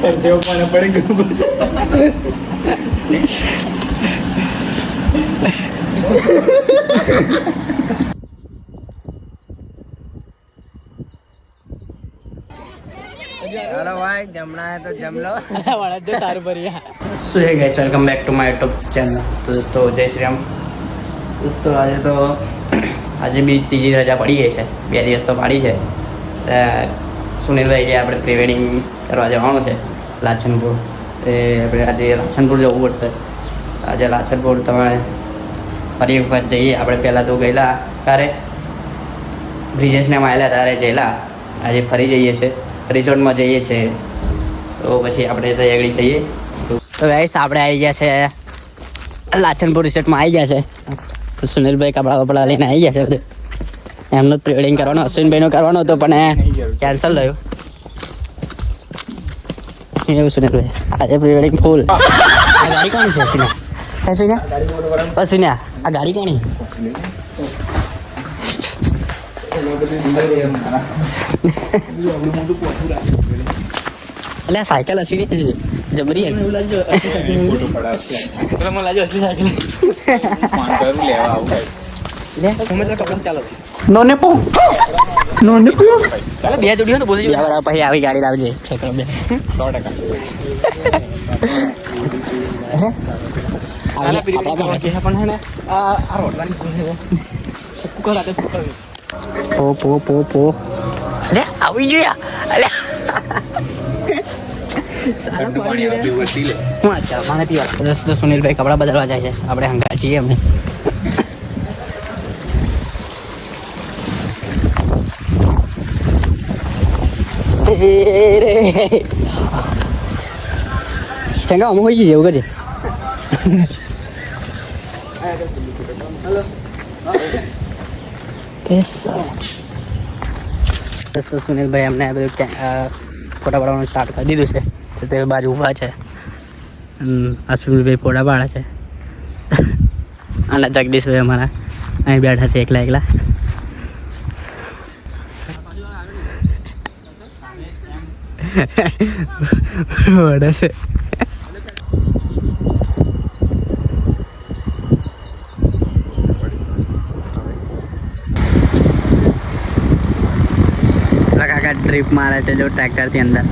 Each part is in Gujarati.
પરસેવો પાણી પડે ગયું. हेलो भाई जमना है तो जम लो સારું ભરી so hey guys welcome back to my YouTube channel तो दोस्तों जय श्री राम दोस्तों આજે બી ત્રીજી રજા પડી ગઈ છે 2 દિવસ તો પાડી છે સુનિલભાઈ કે આપણે પ્રી વેડિંગ કરવા જવાનું છે લાછનપુર એ આપણે આજે લાછનપુર જવું પડશે આજે લાછનપુર તમારે ફરી એક વખત જઈએ આપણે પહેલાં તો ગયેલા ત્યારે બ્રિજેશને માયેલા ત્યારે જયેલા આજે ફરી જઈએ છીએ રિસોર્ટમાં જઈએ છીએ તો પછી આપણે તૈયારી થઈએ તો ગાઈસ આપણે આવી ગયા છે લાછનપુર રિસોર્ટમાં આવી ગયા છે સુનિલભાઈ કપડા વપડા લઈને આવી ગયા છે બધું એમનું જ પ્રી વેડિંગ કરવાનું અશ્વિનભાઈનું કરવાનું હતું પણ કેન્સલ થયું એવું સુનિલભાઈ આજે પ્રી વેડિંગ ફૂલ આ ગાડી કોની છે અશ્વિના આ ગાડી કોની એટલે સાયકલ અશ્વિની જબરી નોને પો ચાલો 2 જોડી હોય તો બોલી પછી આવી ગાડી લાવજે 100% પો અરે આવી જોયા અલે અચ્છા પાણી પીવા દોસ્તો સુનિલભાઈ કપડા બદલવા જાય છે આપણે હંગા છીએ અમને ઠેંગા અમુક હોઈ જઈએ એવું કરે દોસ્તો સુનિલભાઈ અમને બધું ફોટા પાડવાનું સ્ટાર્ટ કરી દીધું છે તો તે બાજુ ઊભા છે અશ્વિનભાઈ ફોટા પાડે છે અને જગદીશભાઈ અમારા અહીં બેઠા છે એકલા એકલા વડે છે કાકા ટ્રીપ મારે છે જો ટ્રેક્ટરથી અંદર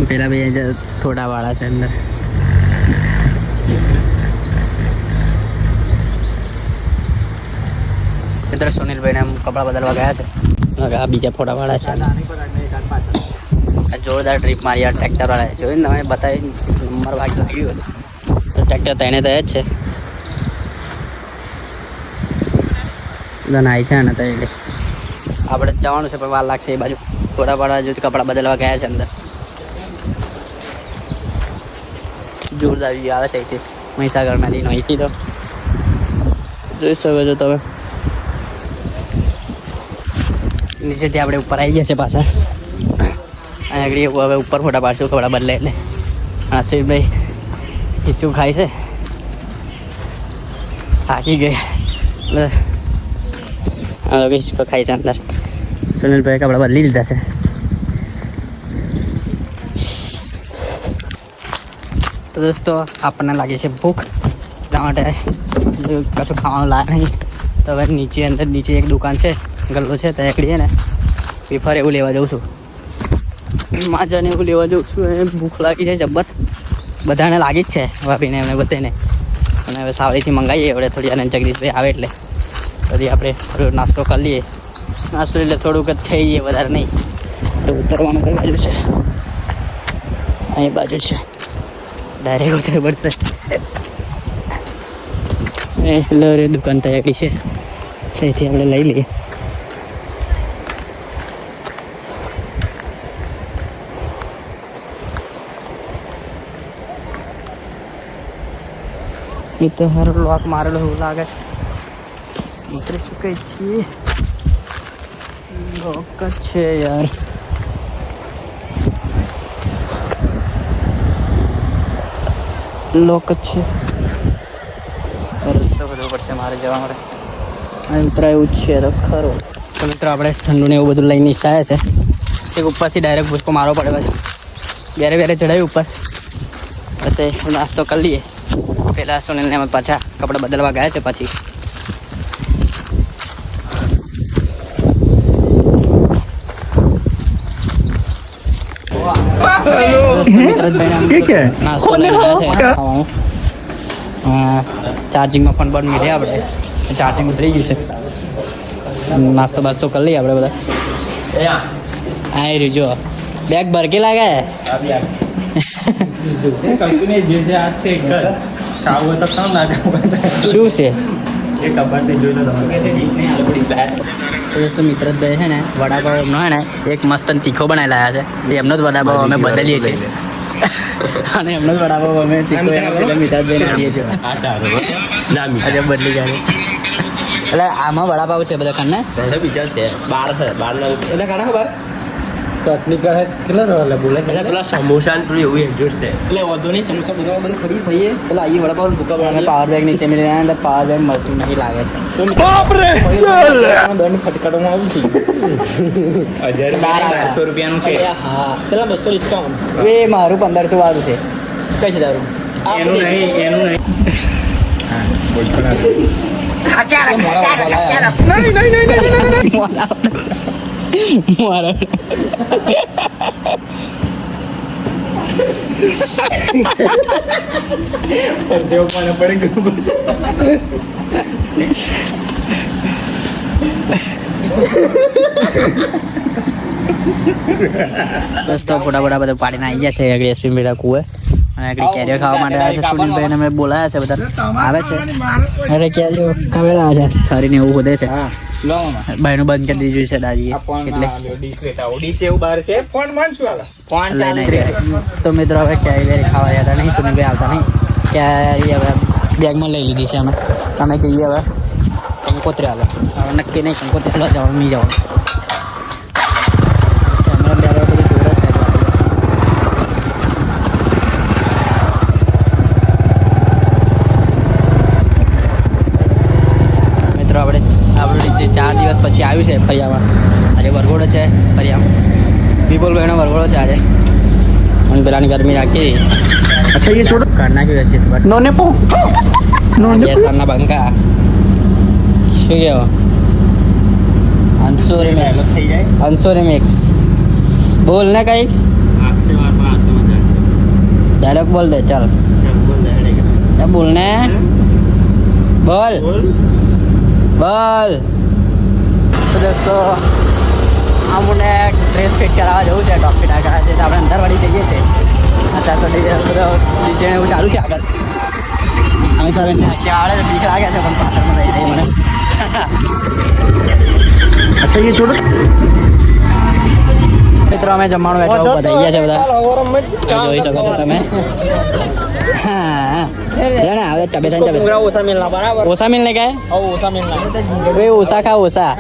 પેલા ભાઈ થોડા વાળા છે અંદર મિત્ર સુનિલભાઈને કપડાં બદલવા ગયા છે આ બીજા ફોટા વાળા છે જોરદાર ટ્રીપ મારી યાર ટ્રેક્ટર વાળા જોઈને તમે બતાવી નંબર વાગ લાગ્યું તો ટ્રેક્ટર તેને તય જ છે નાય છે ને તો એટલે આપણે જવાનું છે પણ વાર લાગશે એ બાજુ ફોટા વાળા જો કપડાં બદલવા ગયા છે અંદર જોરદાર વ્યૂ આવે છે અહીંથી મહીસાગરના લીનો અહીંથી તો જોઈ શકો છો તમે નીચેથી આપણે ઉપર આવી ગયા છે પાછા અને આગળ હવે ઉપર ફોટા પાડશું કપડા બદલે એટલે આશીષભાઈ ખીચું ખાય છે થાકી ગયા એટલે હિચકો ખાય છે અંદર સુનિલભાઈ કપડા બદલી લીધા છે તો દોસ્તો આપણને લાગે છે ભૂખ એટલા માટે કશું ખાવાનું લાગે નહીં તો હવે નીચે એક દુકાન છે ગલ્લો છે ત્યાં એકડી ને પેપર એવું લેવા જાઉં છું માજાને એવું લેવા જાઉં છું અને ભૂખ લાગી છે જબ્બર બધાને લાગી જ છે ભાભીને એમને બધાને અને હવે સાવલીથી મંગાવીએ હવે થોડી અને જગદીશભાઈ આવે એટલે પછી આપણે થોડો નાસ્તો કરી લઈએ નાસ્તો એટલે થોડુંક જ થઈ જઈએ વધારે નહીં તો ઉતરવાનું કઈ બાજુ છે અહીં બાજુ છે ડાયરેક્ટ ઉતર પડશે એ લરે દુકાન તૈયારી છે ત્યાંથી આપણે લઈ લઈએ એ તો હારો લોક મારેલો એવું લાગે છે. ઉતરી શકે છે. લોક જ છે યાર. લોક જ છે. રસ્તો બધો પડશે મારે જવા માટે. અહીં ઉતરાયું જ છે તો ખરો. તો મિત્રો આપણે ઠંડુ ને એવું બધું લઈને ઈચ્છાએ છે. એક ઉપરથી ડાયરેક્ટ ભૂસકો મારવો પડે પાછો. બેરે બેરે ચડાવ્યું ઉપર તે નાસ્તો કરી લઈએ. પહેલાં સુનિલને અમે પાછા કપડાં બદલવા ગયા છે. પછી નાસ્તો લઈને આવ્યા છે ખાવાનું. ચાર્જિંગમાં ફોન બંધ મીઠે આપણે ચાર્જિંગ ઉતરી ગયું છે. નાસ્તો બાસ્તો કરી લઈએ આપણે બધા. આવી રહ્યું જો બેગ ભરકી લાગે. શું છે તો દોસ્તો મિત્રભાઈ છે ને વડાપાવ એમનો છે ને એક મસ્ત તીખો બનાવી લાવ્યા છે. એમનો જ વડાપાવ અમે બદલીએ છીએ અને એમનો જ વડાપાવ અમે તીખો મિત્રભાઈ નાખીએ છીએ. આજે બદલી ગયા એટલે આમાં વડાપાવ છે બધા ખાને બીજા છે 12 બધા ખાના ખબર ચટણી કરે કેટલા બોલે પેલા સમોસા ને એવું એક્ઝોટ છે એટલે વધુ નહીં સમોસા બધા બધું ખરી ખાઈએ પેલા અહીં વડાપાવ ભૂકા બનાવે પાવર બેગ નીચે મિલે અંદર પાવર બેગ મળતું નહીં લાગે છે. દંડ ખટખટમાં આવશે 1200 રૂપિયાનું છે. હા ચલા 200 ડિસ્કાઉન્ટ એ મારું 1500 વાળું છે. કઈ છે તારું એનું નહીં પરસેવો પાણી પડે ગયું. દોસ્તો ફોટા ફોટા બધા પાડીને આવી ગયા છે આગળ એસપી મેળા કુએ અને આગળ કેરીઓ ખાવા માટે આવ્યા છે. સુનિલભાઈને અમે બોલાયા છે બધા આવે છે. અરે કેરીઓ ખાવેલા છે છરીને એવું ખોદે છે. ભાઈનું બંધ કરી દીધું છે દાદીએ એટલે તો મિત્રો હવે કેરી વેરી ખાવા જતા નહીં. સુનિલભાઈ આવતા નહીં. કેરી હવે બેગમાં લઈ લીધી છે અમે. અમે જઈએ હવે કંકોત્રી આવે હવે નક્કી નહીં કંકોત્રી જવાનું નહીં જવાનું. આપણે આપણું 4 દિવસ પછી આવ્યું છે ફરિયામાં. આજે વરઘોડો છે ફરિયામાં. વિપુલભાઈનો વરઘોડો છે આજે. અને પેલાની ગરમી રાખી કાઢ નાખ્યું છે બેસવાના બંકા. શું કહેવો અંશો રિમિક્સ બોલ ને કઈ ડાયરેક્ટ બોલ દે. ચાલ બોલ ને બોલ બોલ. તો દોસ્તો અમને ડ્રેસ ફિટ કરાવવા જવું છે. ટોપ ફિટ આગળ છે આપણે અંદર વળી જઈએ છીએ. અત્યારે તો ડીજે એવું ચાલુ છે આગળ. અમે સર આવડે બીક લાગે છે પણ પાછળમાં રહી રહી મને. મિત્રો અમે જમવાનું વેચવા બધાઈ ગયા છે બધા જોઈ શકો છો તમે. ઓછા મિલ ને કહે ઓછા ખા ઓછા.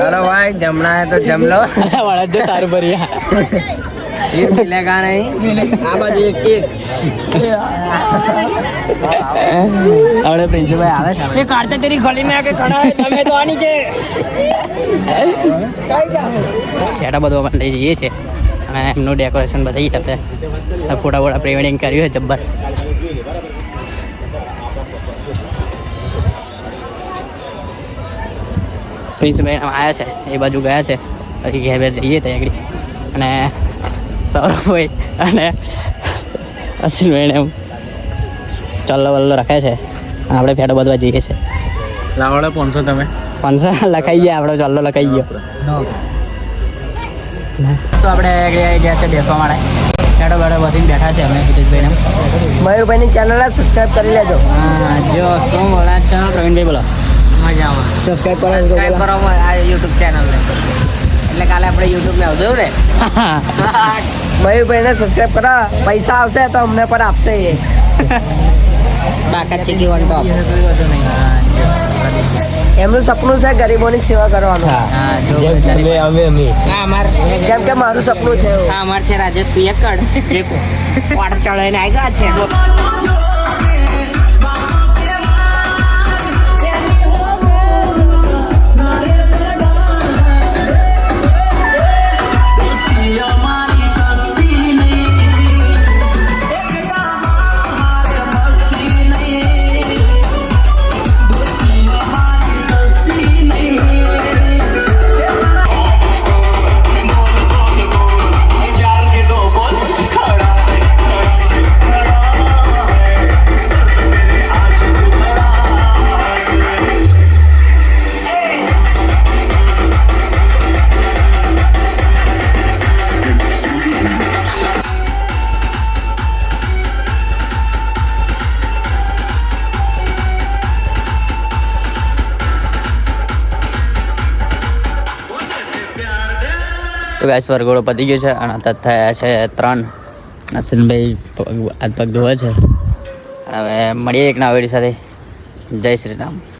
अरे भाई जमना है तो जम लो. जो सारू भरिया फिर मिलेगा नहीं. આપણે પ્રિન્સિપલ આવે છે. ये काटते तेरी गली में आके खड़ा है તમે તો આની છે. બેટા બધું અમે લઈ જઈએ છીએ અને એમનું ડેકોરેશન બધી આપણે ફોટા ફોટા પ્રી વેડિંગ કર્યું છે જબ્બર. પ્રિન્સિપલ આવ્યા છે એ બાજુ ગયા છે. પછી ઘેર બેર જઈએ ત્યાં આગળ અને સૌરભભાઈ અને અશ્વિનભાઈને એમ ચલ્લો વલ્લો રાખે છે. આપણે ફેટો બધવા જઈએ છીએ. લાવડે 500 તમે 500 લખાઈ ગયા. આપણે ચલ્લો લખાઈ ગયો. તો આપણે ગયા છે બેસવા માટે. ફેટો બેટો બધીને બેઠા છે અમે હિતેશભાઈને મયુરભાઈની ચેનલ સબસ્ક્રાઇબ કરી લેજો. હા જો શું બોલા છો પ્રવીણભાઈ બોલો. મજામાં સબસ્ક્રાઇબ કરો આ યુટ્યુબ ચેનલને. એટલે કાલે આપણે યુટ્યુબમાં આવતું ને મયુરભાઈને સબસ્ક્રાઇબ કરો, પૈસા આવશે તો અમને પણ આપશે એ. બાકા ચીકી વન ટોપ. એમનું સપનું છે ગરીબોની સેવા કરવાનું, હા અમાર જેમ કે મારું સપનું છે એવું. હા અમાર છે રાજેશ પિયકડ જે ક્વાર્ટર ચડાવીને આવી ગયા છે. તો ગાઈસ વરઘોડો પતી ગયો છે અને અત્યારે થયા છે 3. નસીનભાઈ હાથ પગ ધોવે છે. હવે મળીએ એક નવા વિડીયો સાથે. જય શ્રી રામ.